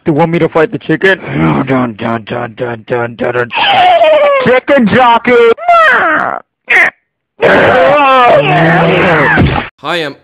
Do you want me to fight the chicken? Dun, dun, dun, dun, dun, dun, dun. Chicken jockey! Hi, I'm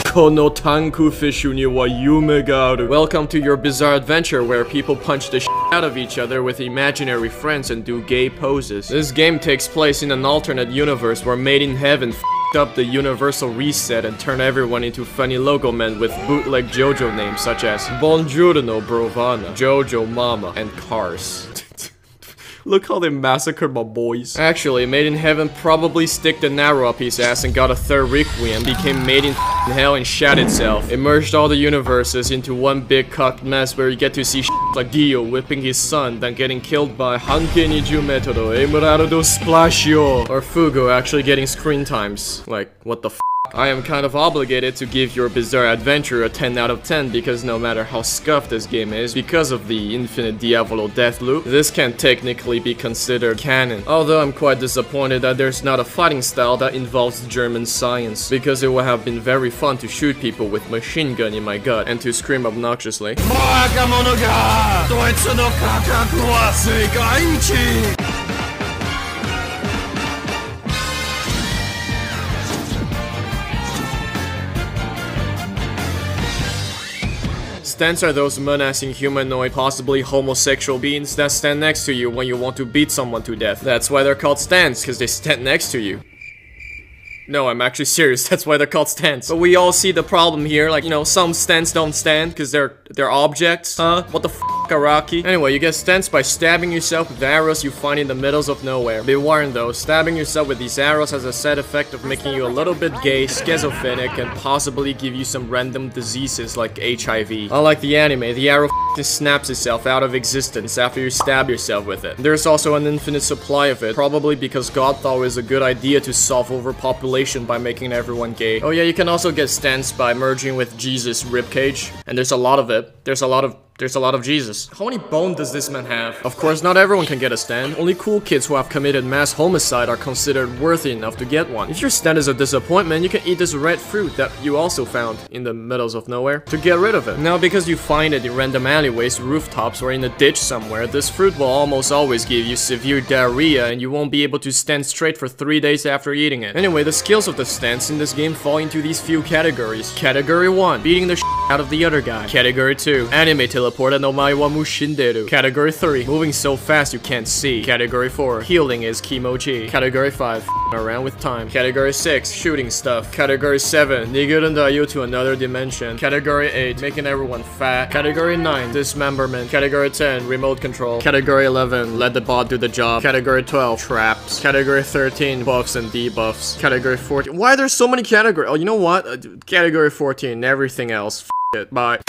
Kono TANKFISH ni wa yume ga aru. Welcome to your bizarre adventure where people punch the shit out of each other with imaginary friends and do gay poses. This game takes place in an alternate universe where Made in Heaven f***ed up the universal reset and turned everyone into funny logo men with bootleg JoJo names such as Buongiorno Brovana, Jojo Mama, and Cars. Look how they massacred my boys. Actually, Made in Heaven probably sticked the narrow up his ass and got a third Requiem, became Made in Hell and shat itself. It merged all the universes into one big cocked mess where you get to see like Dio whipping his son, then getting killed by Hanke Niju Metodo, Emeraldo Splashio, or Fugo actually getting screen times. Like, what the f***? I am kind of obligated to give your bizarre adventure a 10 out of 10 because no matter how scuffed this game is, because of the infinite Diavolo death loop, this can technically be considered canon. Although I'm quite disappointed that there's not a fighting style that involves German science, because it would have been very fun to shoot people with machine gun in my gut and to scream obnoxiously. Stands are those menacing humanoid, possibly homosexual beings that stand next to you when you want to beat someone to death. That's why they're called stands, because they stand next to you. No, I'm actually serious, that's why they're called stands. But we all see the problem here, like, you know, some stands don't stand because they're objects. Huh? What the f***, Araki? Anyway, you get stands by stabbing yourself with arrows you find in the middles of nowhere. Be warned though, stabbing yourself with these arrows has a side effect of making you a little bit gay, schizophrenic, and possibly give you some random diseases like HIV. Unlike the anime, the arrow just snaps itself out of existence after you stab yourself with it. There's also an infinite supply of it, probably because God thought it was a good idea to solve overpopulation by making everyone gay. Oh yeah, you can also get stands by merging with Jesus' ribcage, and there's a lot of it. There's a lot of Jesus. How many bones does this man have? Of course, not everyone can get a stand. Only cool kids who have committed mass homicide are considered worthy enough to get one. If your stand is a disappointment, you can eat this red fruit that you also found in the middles of nowhere to get rid of it. Now, because you find it in random alleyways, rooftops, or in a ditch somewhere, this fruit will almost always give you severe diarrhea and you won't be able to stand straight for 3 days after eating it. Anyway, the skills of the stands in this game fall into these few categories. Category 1, beating the out of the other guy. Category 2, anime teleport no mai wa mushinderu. Category 3, moving so fast you can't see. Category 4, healing is kimochi. Category 5, around with time. Category 6, shooting stuff. Category 7, nigurunda you to another dimension. Category 8, making everyone fat. Category 9, dismemberment. Category 10, remote control. Category 11, let the bot do the job. Category 12, traps. Category 13, buffs and debuffs. Category 14, why are there so many categories? Oh, you know what? Category 14, everything else. F it, bye.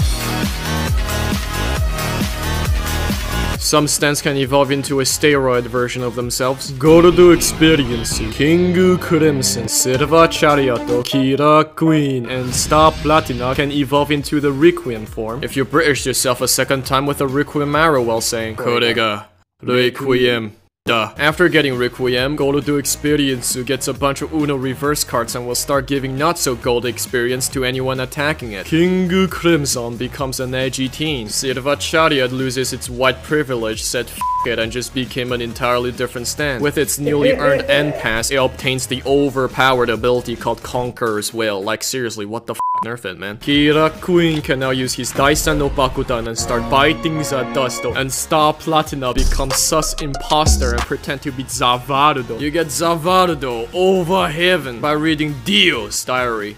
Some stands can evolve into a steroid version of themselves. Gold Experience, King Crimson, Silver Chariot, Kira Queen, and Star Platina can evolve into the Requiem form. If you British yourself a second time with a Requiem arrow while saying Korega Requiem. Duh. After getting Requiem, Gold Experience gets a bunch of Uno reverse cards and will start giving not so gold experience to anyone attacking it. King Crimson becomes an edgy teen. Silver Chariot loses its white privilege, said f it, and just became an entirely different stand. With its newly earned end pass, it obtains the overpowered ability called Conqueror's Will. Like seriously, what the f, nerf it, man. Kira Queen can now use his Daisen no Bakudan and start biting the dust, and Star Platina becomes sus imposter and pretend to be Zavardo. You get Zavardo over heaven by reading Dio's diary.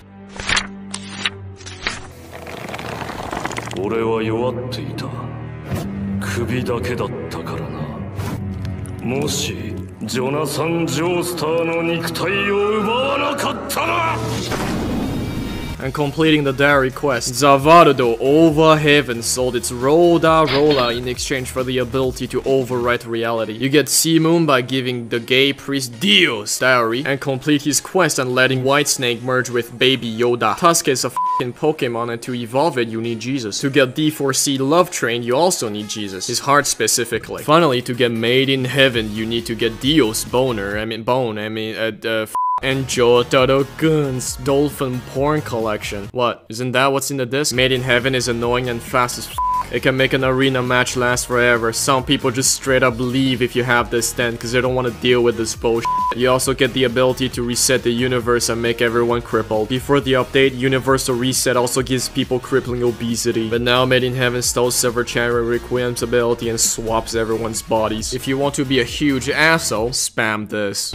俺は弱っていた。首だけだったからな。もしジョナサン・ジョースターの肉体を奪わなかったら。 And completing the diary quest, Zavardo over heaven sold its Roda Rola in exchange for the ability to overwrite reality. You get Sea Moon by giving the gay priest Dio's diary and complete his quest and letting Whitesnake merge with Baby Yoda. Tusk is a f***ing Pokemon and to evolve it you need Jesus. To get D4C Love Train you also need Jesus, his heart specifically. Finally, to get Made in Heaven you need to get Dio's boner, And Jotaro Gun's dolphin porn collection. What? Isn't that what's in the disc? Made in Heaven is annoying and fast as f. It can make an arena match last forever. Some people just straight up leave if you have this stand because they don't want to deal with this bullshit. You also get the ability to reset the universe and make everyone crippled. Before the update, Universal Reset also gives people crippling obesity. But now Made in Heaven steals Silverchair Requiem's ability and swaps everyone's bodies. If you want to be a huge asshole, spam this.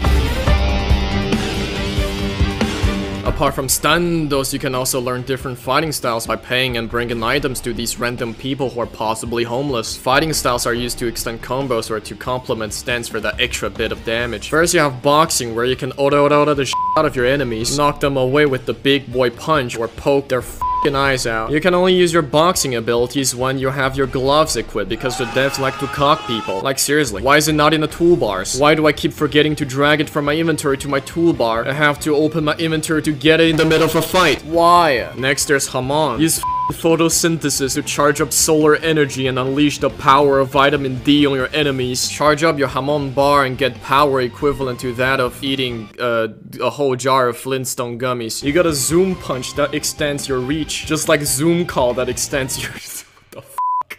Apart from standos, you can also learn different fighting styles by paying and bringing items to these random people who are possibly homeless. Fighting styles are used to extend combos or to complement stands for that extra bit of damage. First you have boxing, where you can auto the shit out of your enemies, knock them away with the big boy punch, or poke their f***ing eyes out. You can only use your boxing abilities when you have your gloves equipped, because the devs like to cock people. Like seriously, why is it not in the toolbars? Why do I keep forgetting to drag it from my inventory to my toolbar? I have to open my inventory to get it in the middle of a fight. Why? Next there's Hamon. Use photosynthesis to charge up solar energy and unleash the power of vitamin D on your enemies. Charge up your Hamon bar and get power equivalent to that of eating a whole jar of Flintstone gummies. You got a zoom punch that extends your reach, just like zoom call that extends your...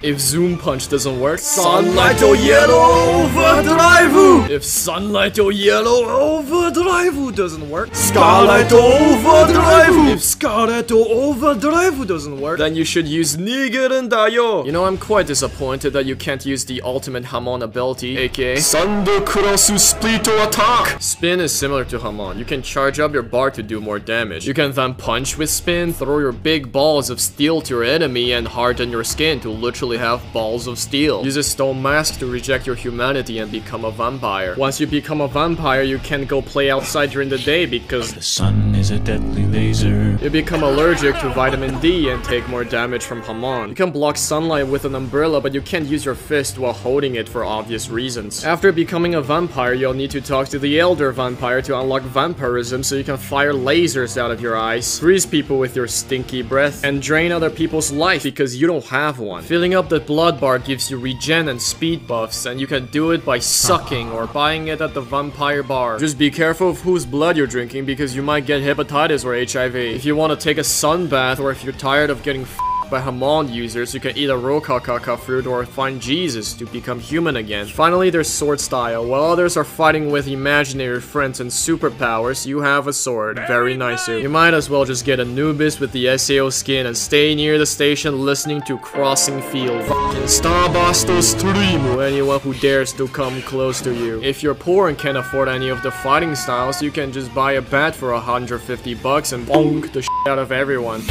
If Zoom Punch doesn't work, Sunlight or Yellow Overdrive! If Sunlight or Yellow Overdrive doesn't work, Scarlet Overdrive! If Scarlet or Overdrive doesn't work, then you should use Nigeren Dayo! You know, I'm quite disappointed that you can't use the ultimate Hamon ability, aka Thunder Cross Split Attack! Spin is similar to Hamon. You can charge up your bar to do more damage. You can then punch with spin, throw your big balls of steel to your enemy, and harden your skin to literally have balls of steel. Use a stone mask to reject your humanity and become a vampire. Once you become a vampire, you can't go play outside during the day because the sun is a deadly laser. You become allergic to vitamin D and take more damage from Hamon. You can block sunlight with an umbrella, but you can't use your fist while holding it for obvious reasons. After becoming a vampire, you'll need to talk to the elder vampire to unlock vampirism so you can fire lasers out of your eyes, freeze people with your stinky breath, and drain other people's life because you don't have one. Filling up the blood bar gives you regen and speed buffs, and you can do it by sucking or buying it at the vampire bar. Just be careful of whose blood you're drinking because you might get hepatitis or HIV. If you want to take a sun bath, or if you're tired of getting by Hamon users, you can eat a Rokakaka fruit or find Jesus to become human again. Finally, there's sword style. While others are fighting with imaginary friends and superpowers, you have a sword. Very nice. You might as well just get Anubis with the SAO skin and stay near the station listening to Crossing Field. Fucking Starbuster stream to anyone who dares to come close to you. If you're poor and can't afford any of the fighting styles, you can just buy a bat for 150 bucks and bonk the shit out of everyone.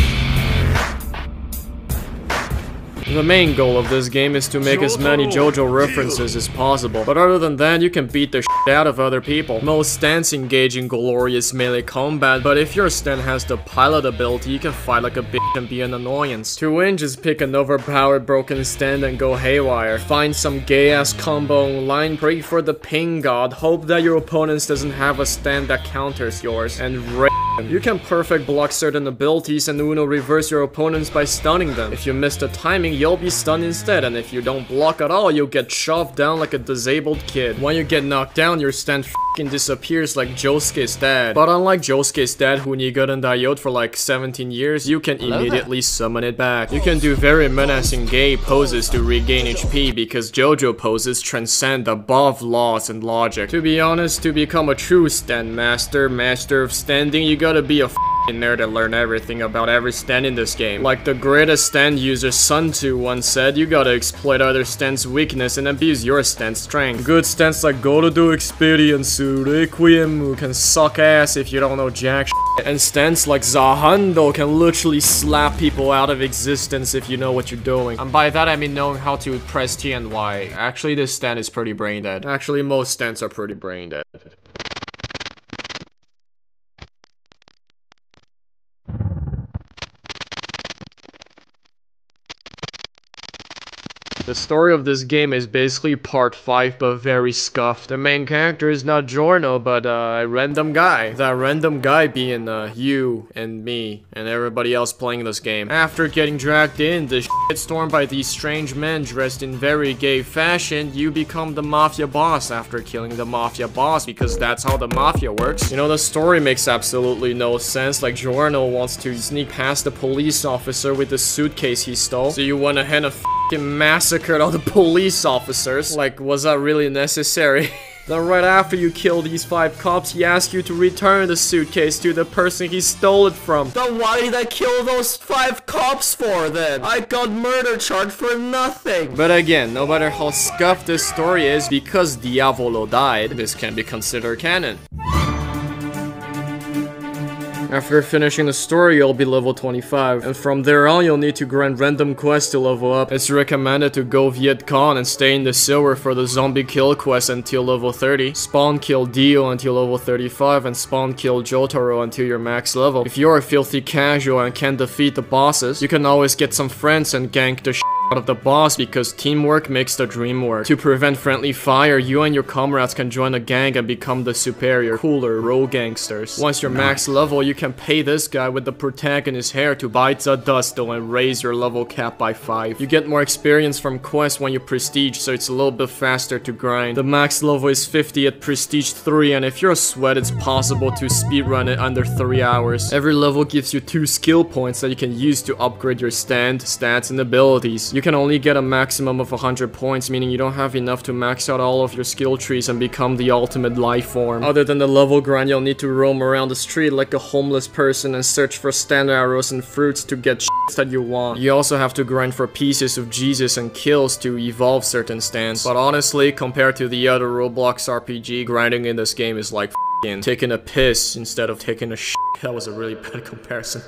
The main goal of this game is to make as many JoJo references as possible, but other than that, you can beat the shit out of other people. Most stands engage in glorious melee combat, but if your stand has the pilot ability, you can fight like a bitch and be an annoyance. To win, just pick an overpowered broken stand and go haywire. Find some gay-ass combo online, pray for the ping god, hope that your opponent doesn't have a stand that counters yours, and rape them. You can perfect block certain abilities and Uno reverse your opponents by stunning them. If you miss the timing, you'll be stunned instead, and if you don't block at all, you'll get shoved down like a disabled kid. When you get knocked down, your stand f***ing disappears like Josuke's dad. But unlike Josuke's dad, who Nigoran Diode for like 17 years, you can immediately summon it back. You can do very menacing gay poses to regain HP because JoJo poses transcend above laws and logic. To be honest, to become a true stand master of standing, you gotta be a nerd to learn everything about every stand in this game. Like the greatest stand user Sun Tzu once said, you gotta exploit other stand's weakness and abuse your stand's strength. Good stands like Gorodo Experience, Requiem, who can suck ass if you don't know jack shit. And stands like Zahando can literally slap people out of existence if you know what you're doing. And by that I mean knowing how to press T and Y. Actually, this stand is pretty brain dead. Actually, most stands are pretty brain dead. The story of this game is basically part 5 but very scuffed. The main character is not Giorno but a random guy. That random guy being you and me and everybody else playing this game. After getting dragged in the shitstorm by these strange men dressed in very gay fashion, you become the mafia boss after killing the mafia boss because that's how the mafia works. You know, the story makes absolutely no sense. Like Giorno wants to sneak past the police officer with the suitcase he stole. So you went ahead and massacred all the police officers. Like, was that really necessary? Then right after you kill these 5 cops, he asks you to return the suitcase to the person he stole it from. Then why did I kill those 5 cops for then? I got murder charged for nothing. But again, no matter how scuffed this story is, because Diavolo died, this can be considered canon. After finishing the story, you'll be level 25, and from there on, you'll need to grind random quests to level up. It's recommended to go Viet Cong and stay in the silver for the zombie kill quest until level 30, spawn kill Dio until level 35, and spawn kill Jotaro until your max level. If you're a filthy casual and can't defeat the bosses, you can always get some friends and gank the out of the boss because teamwork makes the dream work. To prevent friendly fire, you and your comrades can join a gang and become the superior, cooler rogue gangsters. Once you're max level, you can pay this guy with the protagonist hair to buy Zadusto and raise your level cap by 5. You get more experience from quests when you prestige, so it's a little bit faster to grind. The max level is 50 at prestige 3, and if you're a sweat, it's possible to speedrun it under 3 hours. Every level gives you 2 skill points that you can use to upgrade your stand, stats, and abilities. You can only get a maximum of 100 points, meaning you don't have enough to max out all of your skill trees and become the ultimate life form. Other than the level grind, you'll need to roam around the street like a homeless person and search for stand arrows and fruits to get shits that you want. You also have to grind for pieces of Jesus and kills to evolve certain stands. But honestly, compared to the other Roblox RPG, grinding in this game is like f***ing taking a piss instead of taking a shit. That was a really bad comparison.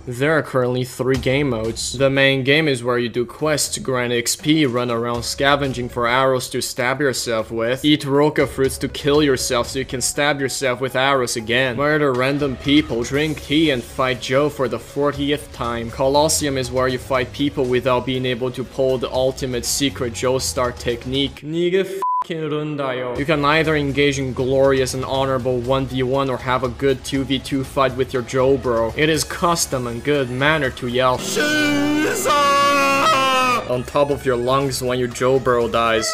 There are currently 3 game modes. The main game is where you do quests to grind XP, run around scavenging for arrows to stab yourself with, eat roca fruits to kill yourself so you can stab yourself with arrows again, murder random people, drink tea, and fight Joe for the 40th time. Colosseum is where you fight people without being able to pull the ultimate secret Joestar technique. You can either engage in glorious and honorable 1v1 or have a good 2v2 fight with your Joe bro. It is custom and good manner to yell "Jesus!" on top of your lungs when your Joe bro dies.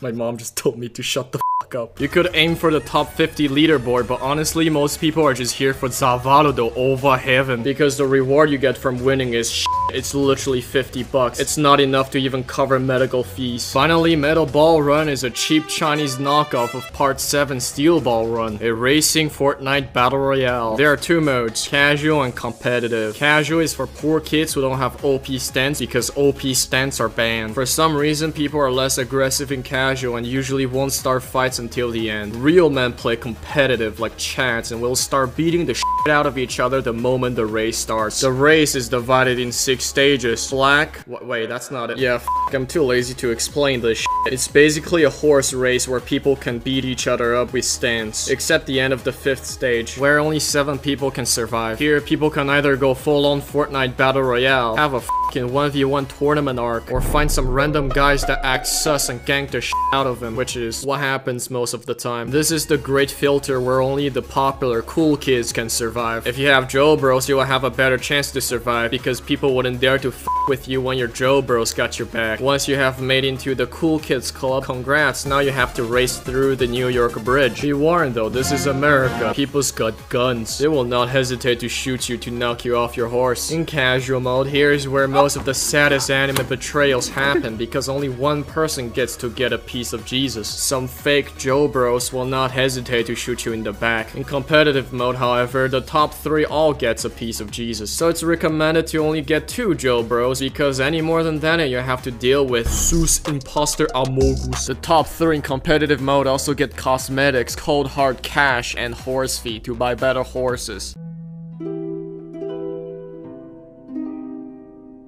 My mom just told me to shut the fuck up. You could aim for the top 50 leaderboard, but honestly, most people are just here for Zavaludo over heaven. Because the reward you get from winning is shit. It's literally 50 bucks. It's not enough to even cover medical fees. Finally, Metal Ball Run is a cheap Chinese knockoff of Part 7 Steel Ball Run, a racing Fortnite battle royale. There are 2 modes, casual and competitive. Casual is for poor kids who don't have OP stance because OP stance are banned. For some reason, people are less aggressive in casual and usually won't start fights until the end. Real men play competitive like Chats and will start beating the shit out of each other the moment the race starts. The race is divided in 6 stages. Black... wait, that's not it. Yeah, I'm too lazy to explain this shit. It's basically a horse race where people can beat each other up with stands. Except the end of the 5th stage, where only 7 people can survive. Here, people can either go full-on Fortnite Battle Royale, have a f***ing 1v1 tournament arc, or find some random guys that act sus and gank the shit out of him, which is what happens most of the time. This is the great filter where only the popular cool kids can survive. If you have Joe Bros, you will have a better chance to survive because people wouldn't dare to f with you when your Joe Bros got your back. Once you have made into the cool kids club, congrats, now you have to race through the New York Bridge. Be warned though, this is America. People's got guns. They will not hesitate to shoot you to knock you off your horse. In casual mode, here's where most of the saddest anime betrayals happen because only one person gets to get a piece of Jesus. Some fake Joe Bros will not hesitate to shoot you in the back. In competitive mode, however, the top 3 all gets a piece of Jesus. So it's recommended to only get 2 Joe Bros because any more than that you have to deal with Sus Imposter Amogus. The top 3 in competitive mode also get cosmetics, cold hard cash, and horse feed to buy better horses.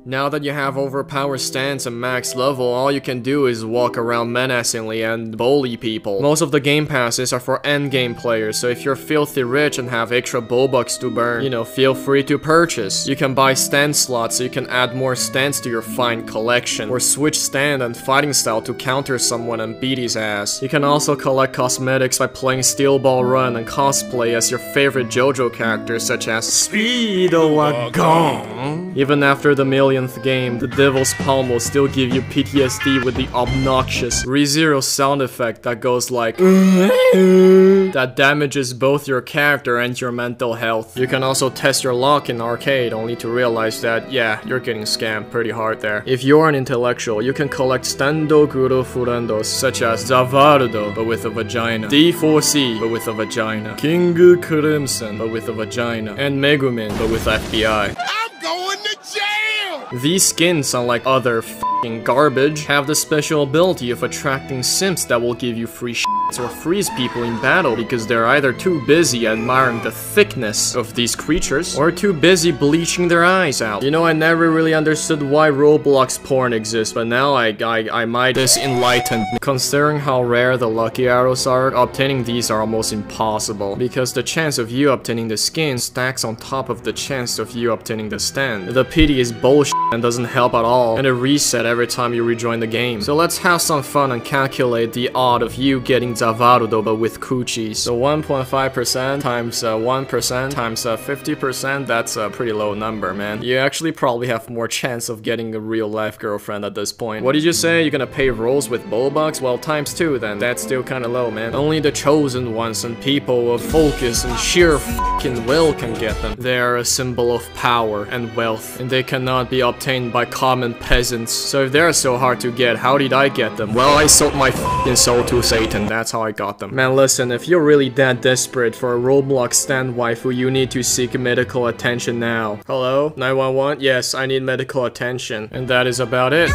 Now that you have overpowered stance and max level, all you can do is walk around menacingly and bully people. Most of the game passes are for endgame players, so if you're filthy rich and have extra Bobucks to burn, you know, feel free to purchase. You can buy stand slots so you can add more stands to your fine collection, or switch stand and fighting style to counter someone and beat his ass. You can also collect cosmetics by playing Steel Ball Run and cosplay as your favorite JoJo characters such as Speedo-a-Gong. Even after the millionth game, the Devil's Palm will still give you PTSD with the obnoxious ReZero sound effect that goes like that damages both your character and your mental health. You can also test your luck in arcade only to realize that, yeah, you're getting scammed pretty hard there. If you're an intellectual, you can collect Stendo Guro Furendos such as Zavardo but with a vagina, D4C but with a vagina, King Crimson but with a vagina, and Megumin but with FBI. Going to jail! These skins, unlike other f***ing garbage, have the special ability of attracting simps that will give you free shits or freeze people in battle because they're either too busy admiring the thickness of these creatures or too busy bleaching their eyes out. You know, I never really understood why Roblox porn exists, but now I might. This enlightened me. Considering how rare the lucky arrows are, obtaining these are almost impossible because the chance of you obtaining the skin stacks on top of the chance of you obtaining the stand. The pity is bullshit and doesn't help at all, and it reset every time you rejoin the game. So let's have some fun and calculate the odd of you getting Zavarudo but with coochies. So 1.5% times 1% times 50%, that's a pretty low number, man. You actually probably have more chance of getting a real life girlfriend at this point. What did you say? You're gonna pay rolls with Bobucks? Well, times 2 then. That's still kinda low, man. Only the chosen ones and people of focus and sheer f***ing will can get them. They are a symbol of power and wealth, and they cannot be obtained by common peasants. So if they're so hard to get, how did I get them? Well, I sold my f***ing soul to Satan. That's how I got them. Man, listen, if you're really that desperate for a Roblox stand waifu, you need to seek medical attention now. Hello? 911? Yes, I need medical attention. And that is about it.